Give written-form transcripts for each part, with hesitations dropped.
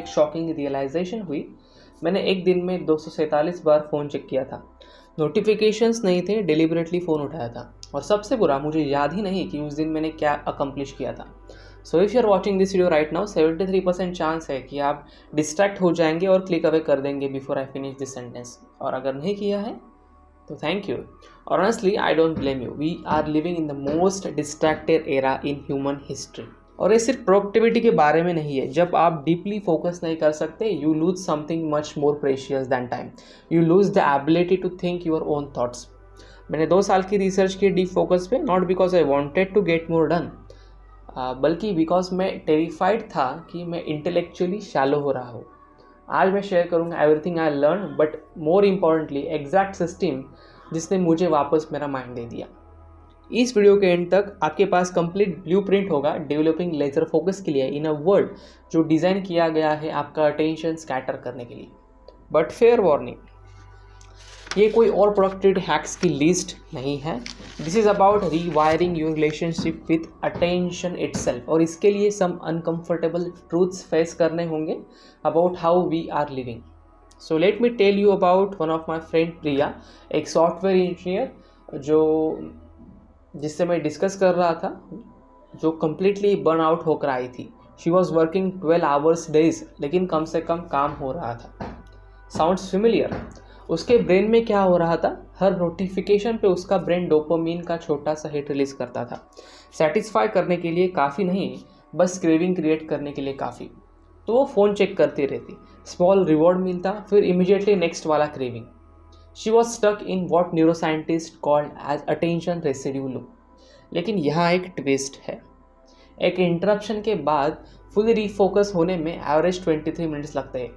एक shocking realisation हुई। मैंने एक दिन में 247 बार फ़ोन चेक किया था। नोटिफिकेशंस नहीं थे, डिलिबरेटली फ़ोन उठाया था। और सबसे बुरा, मुझे याद ही नहीं कि उस दिन मैंने क्या अकम्प्लिश किया था। So if you are watching this video right now, 73% chance है कि आप डिस्ट्रैक्ट हो जाएंगे और क्लिक अवे कर देंगे before I finish this sentence. और अगर नहीं किया है तो थैंक यू। और honestly I don't blame you. We are living in the most distracted era in human history. और ये सिर्फ प्रोडक्टिविटी के बारे में नहीं है। जब आप डीपली फोकस नहीं कर सकते, you lose something much more precious than time. You lose the ability to think your own thoughts. मैंने 2 साल की रिसर्च की डीप फोकस पे, not because I wanted to get more done, बल्कि बिकॉज मैं टेरिफाइड था कि मैं इंटेलेक्चुअली शैलो हो रहा हूँ। आज मैं शेयर करूँगा everything I learn, but more importantly exact system जिसने मुझे वापस मेरा माइंड दे दिया। इस वीडियो के एंड तक आपके पास कंप्लीट ब्लूप्रिंट होगा डेवलपिंग लेजर फोकस के लिए इन अ वर्ल्ड जो डिज़ाइन किया गया है आपका अटेंशन स्कैटर करने के लिए। बट फेयर वार्निंग, ये कोई और प्रोडक्टिविटी हैक्स की लिस्ट नहीं है। This is about rewiring your relationship with attention itself. और इसके लिए सम अनकंफर्टेबल ट्रूथ्स फेस करने होंगे about how we are living. So let me tell you about one of my friend Priya, एक software engineer जिससे मैं डिस्कस कर रहा था, जो कम्प्लीटली बर्न आउट होकर आई थी। She was working 12 hours days, लेकिन कम से कम काम हो रहा था। Sounds familiar? उसके ब्रेन में क्या हो रहा था? हर नोटिफिकेशन पे उसका ब्रेन डोपामिन का छोटा सा हिट रिलीज करता था। सेटिस्फाई करने के लिए काफ़ी नहीं, बस क्रेविंग क्रिएट करने के लिए काफ़ी। तो वो फ़ोन चेक करती रहती, स्मॉल रिवॉर्ड मिलता, फिर इमीडिएटली नेक्स्ट वाला craving. She was stuck in what neuroscientist called as attention residue loop. लेकिन यहाँ एक ट्विस्ट है। एक इंटरप्शन के बाद फुल रीफोकस होने में एवरेज 23 मिनट्स लगते हैं।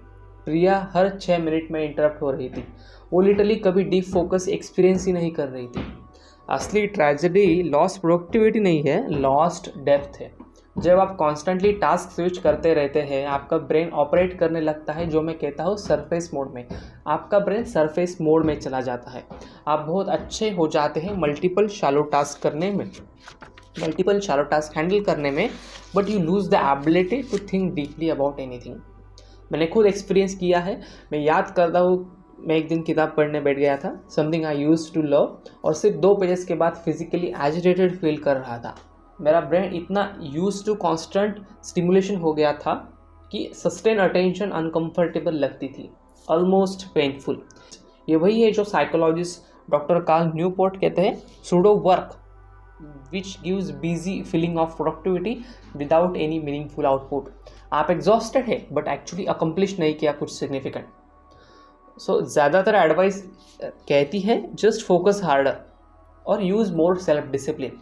प्रिया हर 6 मिनट में इंटरप्ट हो रही थी। वो लिटरली कभी डीप फोकस एक्सपीरियंस ही नहीं कर रही थी। असली ट्रेजेडी लॉस्ट प्रोडक्टिविटी नहीं है, लॉस्ट डेप्थ है। जब आप कॉन्स्टेंटली टास्क स्विच करते रहते हैं, आपका ब्रेन ऑपरेट करने लगता है, जो मैं कहता हूँ सरफेस मोड में। आपका ब्रेन सरफेस मोड में चला जाता है। आप बहुत अच्छे हो जाते हैं मल्टीपल शैलो टास्क हैंडल करने में, but you lose the ability to think deeply about anything. मैंने खुद एक्सपीरियंस किया है। मैं याद करता हूँ, मैं एक दिन किताब पढ़ने बैठ गया था, something I used to love, और सिर्फ 2 पेजेस के बाद फिजिकली एजिटेटेड फील कर रहा था। मेरा ब्रेन इतना यूज्ड टू कांस्टेंट स्टिमुलेशन हो गया था कि सस्टेन अटेंशन अनकंफर्टेबल लगती थी, ऑलमोस्ट पेनफुल। ये वही है जो साइकोलॉजिस्ट डॉक्टर कार्ल न्यूपोर्ट कहते हैं pseudo work, which gives busy feeling of productivity without any meaningful output. आप एग्जॉस्टेड है बट एक्चुअली अकम्प्लिश नहीं किया कुछ सिग्निफिकेंट। सो ज़्यादातर एडवाइस कहती है जस्ट फोकस हार्डर और use more self discipline.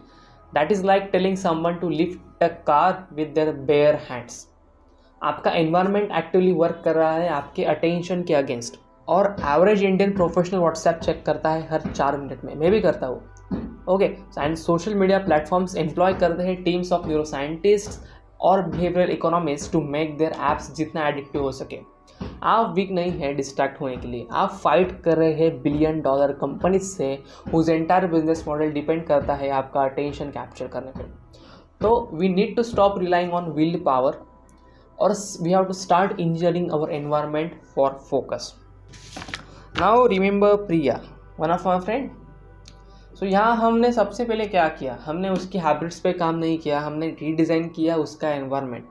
That is like telling someone to lift a car with their bare hands. आपका एनवायरनमेंट एक्टिवली वर्क कर रहा है आपके अटेंशन के अगेंस्ट। और average Indian professional WhatsApp check करता है हर 4 मिनट में, मैं भी करता हूँ। Okay, and social media platforms employ करते हैं टीम्स ऑफ न्यूरोसाइंटिस्ट और behavioural economist to make their apps जितना एडिक्टिव हो सके। आप वीक नहीं है डिस्ट्रैक्ट होने के लिए, आप फाइट कर रहे हैं $1 बिलियन कंपनीज से whose entire business model depend करता है आपका अटेंशन कैप्चर करने पर। तो we need to stop relying on willpower और we have to start engineering our environment for focus. Now remember Priya, one of my friend. So यहाँ हमने सबसे पहले क्या किया, हमने उसकी हैबिट्स पे काम नहीं किया, हमने रीडिज़ाइन किया उसका एनवायरनमेंट।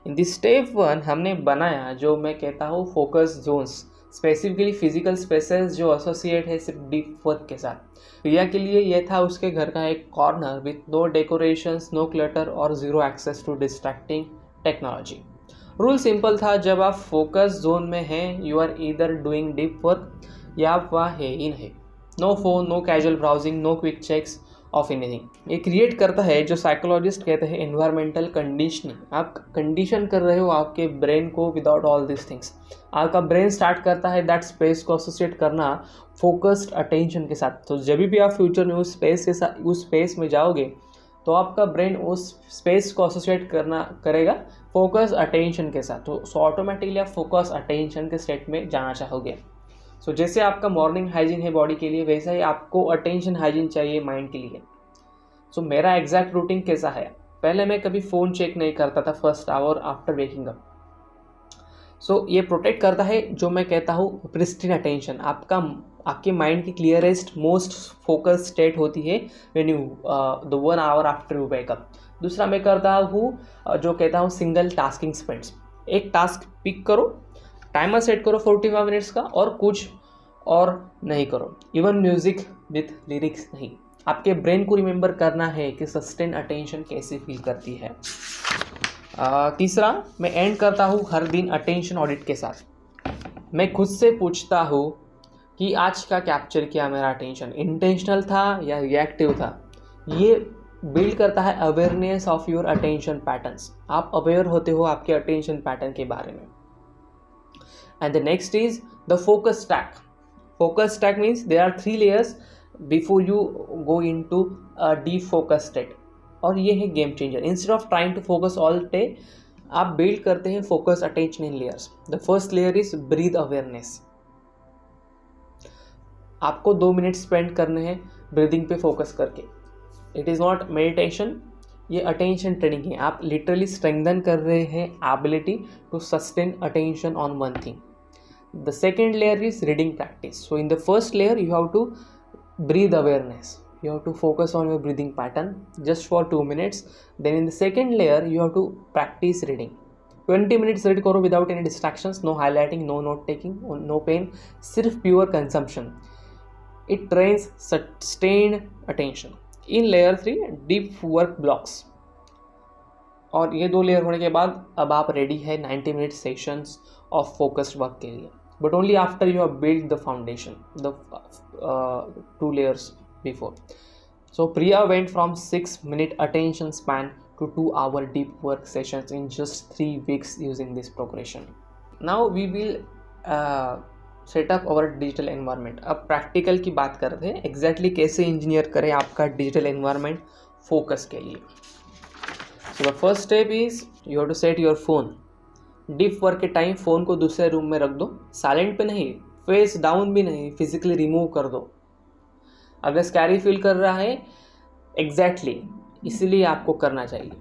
इन दिस स्टेप 1 हमने बनाया जो मैं कहता हूँ focus zones, specifically physical spaces जो एसोसिएट है सिर्फ डीप वर्क के साथ। प्रिया के लिए यह था उसके घर का एक corner with no decorations, no clutter और zero access to distracting technology. Rule simple था, जब आप फोकस जोन में हैं you are either doing deep work या आप वहाँ है ही नहीं। No phone, no casual browsing, no quick checks of anything. ये क्रिएट करता है जो साइकोलॉजिस्ट कहते हैं एनवायरमेंटल कंडीशनिंग। आप कंडीशन कर रहे हो आपके ब्रेन को विदाउट ऑल दिस थिंग्स। आपका ब्रेन स्टार्ट करता है दैट स्पेस को एसोसिएट करना फोकस्ड अटेंशन के साथ। तो जब भी आप फ्यूचर में उस स्पेस में जाओगे तो आपका ब्रेन उस स्पेस को एसोसिएट करेगा फोकस अटेंशन के साथ। तो ऑटोमेटिकली आप फोकस अटेंशन के स्टेट में जाना चाहोगे। सो जैसे आपका मॉर्निंग हाइजीन है बॉडी के लिए, वैसा ही आपको अटेंशन हाइजीन चाहिए माइंड के लिए। सो मेरा एग्जैक्ट रूटीन कैसा है, पहले मैं कभी फ़ोन चेक नहीं करता था first hour after waking up. So ये प्रोटेक्ट करता है जो मैं कहता हूँ प्रिस्टीन अटेंशन। आपके माइंड की क्लियरेस्ट मोस्ट फोकस स्टेट होती है when you the 1 hour after you wake up. दूसरा मैं करता हूँ जो कहता हूँ सिंगल टास्किंग स्पेंट्स। एक टास्क पिक करो, टाइमर सेट करो 45 मिनट्स का, और कुछ और नहीं करो, इवन म्यूजिक विथ लिरिक्स नहीं। आपके ब्रेन को रिमेंबर करना है कि सस्टेन अटेंशन कैसे फील करती है। तीसरा मैं एंड करता हूँ हर दिन अटेंशन ऑडिट के साथ। मैं खुद से पूछता हूँ कि आज का कैप्चर किया मेरा अटेंशन इंटेंशनल था या रिएक्टिव था। ये बिल्ड करता है awareness of your attention patterns. आप अवेयर होते हो आपके अटेंशन पैटर्न के बारे में। And the next is the focus stack. Focus stack means there are 3 layers before you go into a deep focus state, और ये है game changer. Instead of trying to focus all day, आप build करते हैं focus attention in layers. The first layer is breath awareness. आपको 2 minute spend करने हैं breathing पे फोकस करके। इट इज़ नॉट मेडिटेशन, ये अटेंशन ट्रेनिंग है। आप लिटरली स्ट्रेंथन कर रहे हैं ability to sustain attention on one thing. The second layer is reading practice. So in the first layer you have to breathe awareness. You have to focus on your breathing pattern just for 2 minutes. Then in the second layer you have to practice reading. 20 minutes read करो without any distractions, no highlighting, no note taking, no pain, सिर्फ pure consumption. It trains sustained attention. In layer 3 deep work blocks. और ये 2 layer होने के बाद अब आप ready है 90 minute sessions of focused work के लिए, but only after you have built the foundation, the 2 layers before. So Priya went from 6-minute attention span to 2-hour deep work sessions in just 3 weeks using this progression. Now we will set up our digital environment. अब practical की बात करते हैं, exactly कैसे engineer करें आपका digital environment focus के लिए। So the first step is you have to set your phone. Deep work के टाइम फ़ोन को दूसरे रूम में रख दो, साइलेंट पे नहीं, फेस डाउन भी नहीं, फिजिकली रिमूव कर दो। अगर स्कैरी फील कर रहा है एग्जैक्टली इसीलिए आपको करना चाहिए।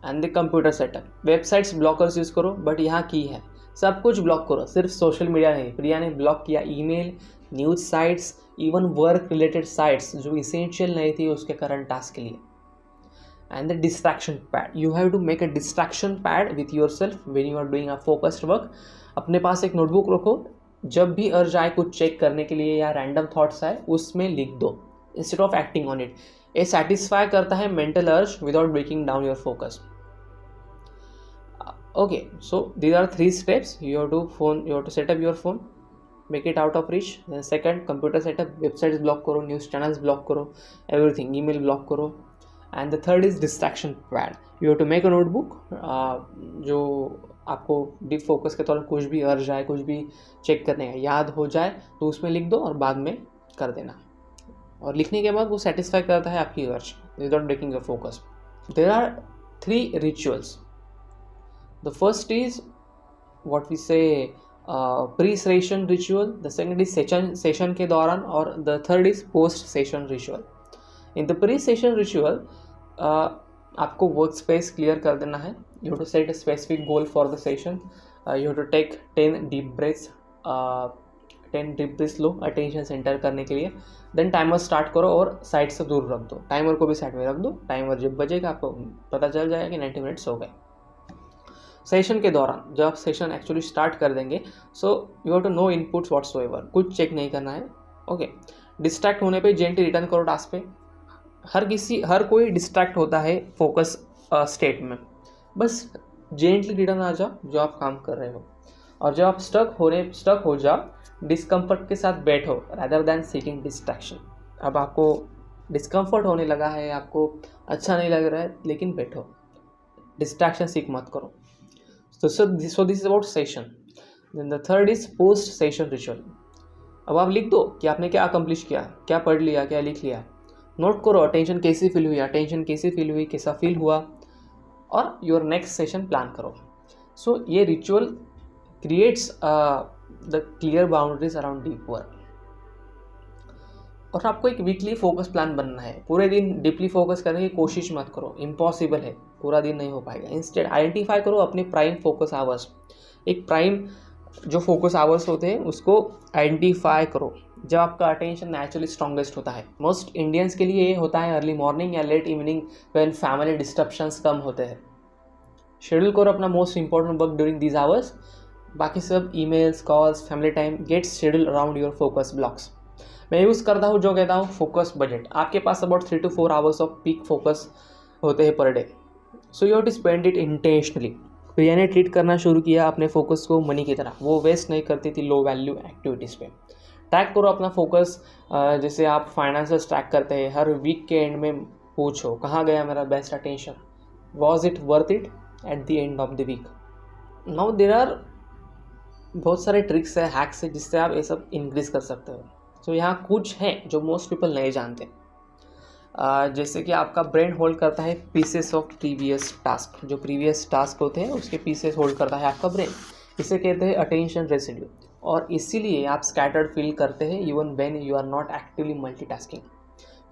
And the computer setup, websites blockers use करो, बट यहाँ की है सब कुछ ब्लॉक करो, सिर्फ सोशल मीडिया नहीं। प्रिया ने ब्लॉक किया email, news sites, even work related sites जो इसेंशियल नहीं थी उसके करंट टास्क के लिए। And the distraction pad, you have to make a distraction pad with yourself when you are doing a focused work. अपने पास एक notebook रखो, जब भी अर्ज आए कुछ चेक करने के लिए या रैंडम थॉट्स आए उसमें लिख दो instead of acting on it. ये सेटिस्फाई करता है mental urge without breaking down your focus. Okay, so these are 3 steps. You have to set up your phone, make it out of reach. Then second, computer setup, websites block करो, news channels block करो, everything, email block करो। And the third is distraction pad. You have to make a notebook जो आपको deep focus के तौर कुछ भी अर्ज आए, कुछ भी चेक करने का याद हो जाए तो उसमें लिख दो और बाद में कर देना। और लिखने के बाद वो सेटिस्फाई करता है आपकी urge without breaking your focus. There are 3 rituals. The first is what we say pre session ritual, the second is session के दौरान, और the third is post session ritual. In the pre session ritual आपको work space clear कर देना है। You have to set a specific goal for the session. You have to take 10 deep breaths, 10 deep breaths लो attention centre करने के लिए। Then timer start करो और साइड से दूर रख दो, टाइमर को भी साइड में रख दो। टाइमर जब बजेगा आपको पता चल जाएगा कि 90 मिनट्स हो गए। सेशन के दौरान जब आप सेशन एक्चुअली स्टार्ट कर देंगे, so you have to no inputs whatsoever, कुछ चेक नहीं करना है। ओके, डिस्ट्रैक्ट होने पे जेंटली रिटर्न करो टास्क पे। हर कोई डिस्ट्रैक्ट होता है फोकस स्टेट में, बस जेंटली रिटर्न आ जाओ जो आप काम कर रहे हो। और जब आप स्टक हो जाओ, डिस्कम्फर्ट के साथ बैठो रादर दैन सीकिंग डिस्ट्रैक्शन। अब आपको डिस्कम्फर्ट होने लगा है, आपको अच्छा नहीं लग रहा है, लेकिन बैठो, डिस्ट्रैक्शन सीख मत करो। So this is about session. Then the third is post session ritual. अब आप लिख दो कि आपने क्या अकम्प्लिश किया, क्या पढ़ लिया, क्या लिख लिया। नोट करो अटेंशन कैसी फील हुई, कैसा फील हुआ, और योर नेक्स्ट सेशन प्लान करो। सो ये ritual creates the clear boundaries around deep work. और आपको एक वीकली फोकस प्लान बनना है। पूरे दिन डीपली फोकस करने की कोशिश मत करो, इम्पॉसिबल है, पूरा दिन नहीं हो पाएगा। इंस्टेड आइडेंटिफाई करो अपने प्राइम फोकस आवर्स। एक प्राइम जो फोकस आवर्स होते हैं उसको आइडेंटिफाई करो जब आपका अटेंशन नेचुरली स्ट्रॉन्गेस्ट होता है। मोस्ट इंडियंस के लिए ये होता है अर्ली मॉर्निंग या late evening when family disturbances कम होते हैं। शेड्यूल करो अपना most important work during these hours. बाकी सब emails, calls, family time gets schedule around your focus blocks. मैं यूज़ करता हूँ जो कहता हूँ फोकस बजट। आपके पास about 3 to 4 hours of peak focus होते हैं per day, so you have to spend it intentionally. Priya ने ट्रीट करना शुरू किया अपने फोकस को मनी की तरह। वो वेस्ट नहीं करती थी लो वैल्यू एक्टिविटीज़ पे। ट्रैक करो अपना फोकस, जैसे आप फाइनेंसेस ट्रैक करते हैं। हर वीक के एंड में पूछो कहाँ गया मेरा best attention, was it worth it at the end of the week. Now there are बहुत सारे ट्रिक्स है, हैक्स है जिससे आप ये सब इंक्रीज कर सकते हो। तो यहाँ कुछ हैं जो मोस्ट पीपल नहीं जानते। जैसे कि आपका ब्रेन होल्ड करता है पीसेस ऑफ प्रीवियस टास्क। जो प्रीवियस टास्क होते हैं उसके पीसेस होल्ड करता है आपका ब्रेन। इसे कहते हैं अटेंशन रेसिड्यू। और इसीलिए आप स्कैटर्ड फील करते हैं even when you are not actively multitasking.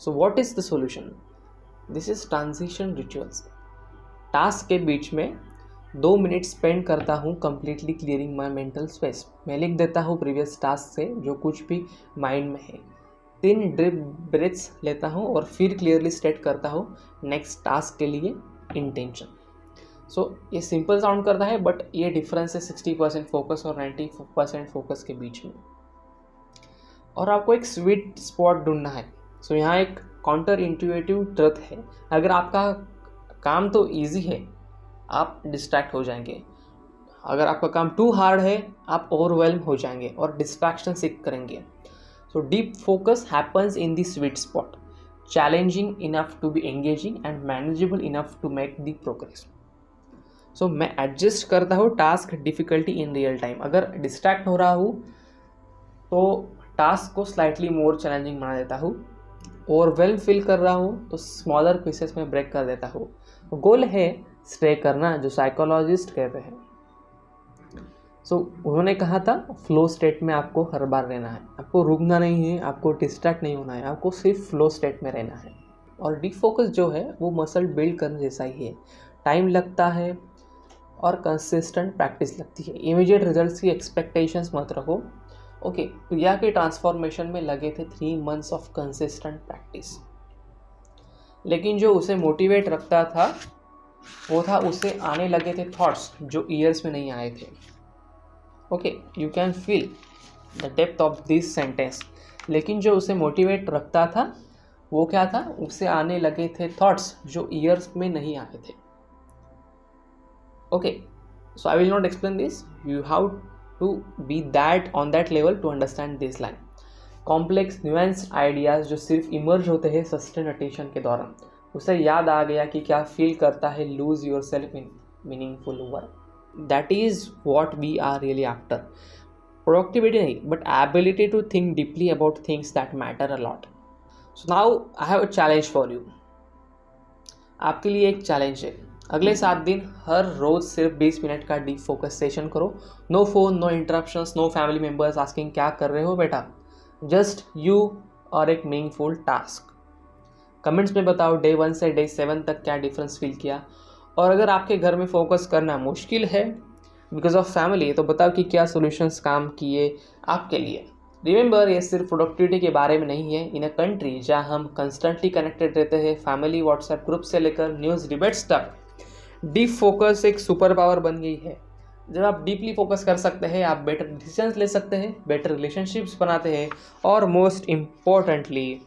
So what is the solution? This is transition rituals. Task के बीच में 2 मिनट स्पेंड करता हूँ completely clearing my mental space. मैं लिख देता हूँ प्रीवियस टास्क से जो कुछ भी माइंड में है। 3 डीप ब्रेथ्स लेता हूँ और फिर क्लियरली स्टेट करता हूँ नेक्स्ट टास्क के लिए इंटेंशन। सो ये सिंपल साउंड करता है बट ये डिफरेंस है 60% फोकस और 90% फोकस के बीच में। और आपको एक स्वीट स्पॉट ढूंढना है। सो यहाँ एक काउंटर इंट्यूटिव ट्रुथ है, अगर आपका काम तो ईजी है आप डिस्ट्रैक्ट हो जाएंगे। अगर आपका काम टू हार्ड है आप ओवरवेल्म हो जाएंगे और डिस्ट्रैक्शन सीख करेंगे। So deep focus happens in the sweet spot, challenging enough to be engaging and manageable enough to make the progress. So मैं एडजस्ट करता हूँ task difficulty in real time. अगर डिस्ट्रैक्ट हो रहा हूँ तो टास्क को स्लाइटली मोर चैलेंजिंग बना देता हूँ। ओवरवेल्म फील कर रहा हूँ तो स्मॉलर पीसेस में ब्रेक कर देता हूँ। गोल है स्टे करना, जो साइकोलॉजिस्ट कहते हैं। सो उन्होंने कहा था फ्लो स्टेट में आपको हर बार रहना है, आपको रुकना नहीं है, आपको डिस्ट्रैक्ट नहीं होना है, आपको सिर्फ फ्लो स्टेट में रहना है। और डीप फोकस जो है वो मसल बिल्ड करने जैसा ही है, टाइम लगता है और कंसिस्टेंट प्रैक्टिस लगती है। इमीडिएट रिजल्ट्स की एक्सपेक्टेशंस मत रखो। ओके, प्रिया के ट्रांसफॉर्मेशन में लगे थे 3 months ऑफ कंसिस्टेंट प्रैक्टिस, लेकिन जो उसे मोटिवेट रखता था वो था उसे आने लगे थे थॉट्स जो ईयर्स में नहीं आए थे। Okay, you can feel the depth of this sentence. लेकिन जो उसे मोटिवेट रखता था वो क्या था? उसे आने लगे थे थॉट्स जो ईयर्स में नहीं आए थे। Okay, so I will not explain this, you have to be that on that level to understand this line. Complex nuanced ideas जो सिर्फ इमर्ज होते हैं सस्टेन अटेंशन के दौरान। उसे याद आ गया कि क्या फील करता है lose yourself in meaningful work. That is what we are really after. Productivity नहीं but ability to think deeply about things that matter a lot. So now I have a challenge for you. आपके लिए एक challenge है, अगले 7 दिन हर रोज सिर्फ 20 minute का deep focus session करो। No phone, no interruptions, no family members asking क्या कर रहे हो बेटा, जस्ट यू और एक मीनिंगफुल टास्क। कमेंट्स में बताओ डे 1 से डे 7 तक क्या डिफरेंस फील किया। और अगर आपके घर में फोकस करना मुश्किल है बिकॉज ऑफ फैमिली तो बताओ कि क्या सॉल्यूशंस काम किए आपके लिए। रिमेंबर, ये सिर्फ प्रोडक्टिविटी के बारे में नहीं है। इन अ कंट्री जहाँ हम कंस्टेंटली कनेक्टेड रहते हैं, फैमिली व्हाट्सएप ग्रुप से लेकर न्यूज़ डिबेट्स तक, डीप फोकस एक सुपर पावर बन गई है। जब आप डीपली फोकस कर सकते हैं आप बेटर डिसीजंस ले सकते हैं, बेटर रिलेशनशिप्स बनाते हैं और मोस्ट इम्पोर्टेंटली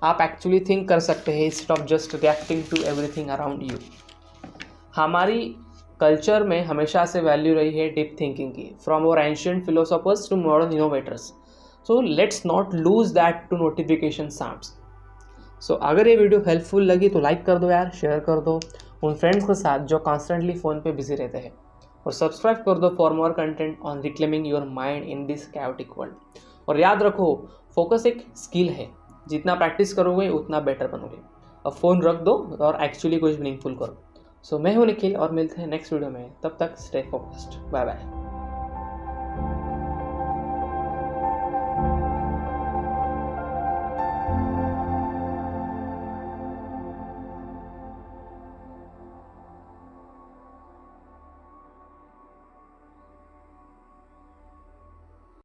आप एक्चुअली थिंक कर सकते हैं instead of just reacting to everything around you. हमारी कल्चर में हमेशा से वैल्यू रही है डीप थिंकिंग की, from our ancient philosophers to modern innovators. So let's not lose that to notification sounds. So अगर ये वीडियो हेल्पफुल लगी तो लाइक कर दो यार, शेयर कर दो उन फ्रेंड्स के साथ जो कॉन्स्टेंटली फ़ोन पे बिजी रहते हैं, और सब्सक्राइब कर दो for more content on reclaiming your mind in this chaotic world. और याद रखो, फोकस एक स्किल है, जितना प्रैक्टिस करोगे उतना बेटर बनोगे। अब फ़ोन रख दो और एक्चुअली कुछ मीनिंगफुल करो। सो मैं हूँ निखिल और मिलते हैं नेक्स्ट वीडियो में, तब तक स्टे फोकस्ड, बाय बाय।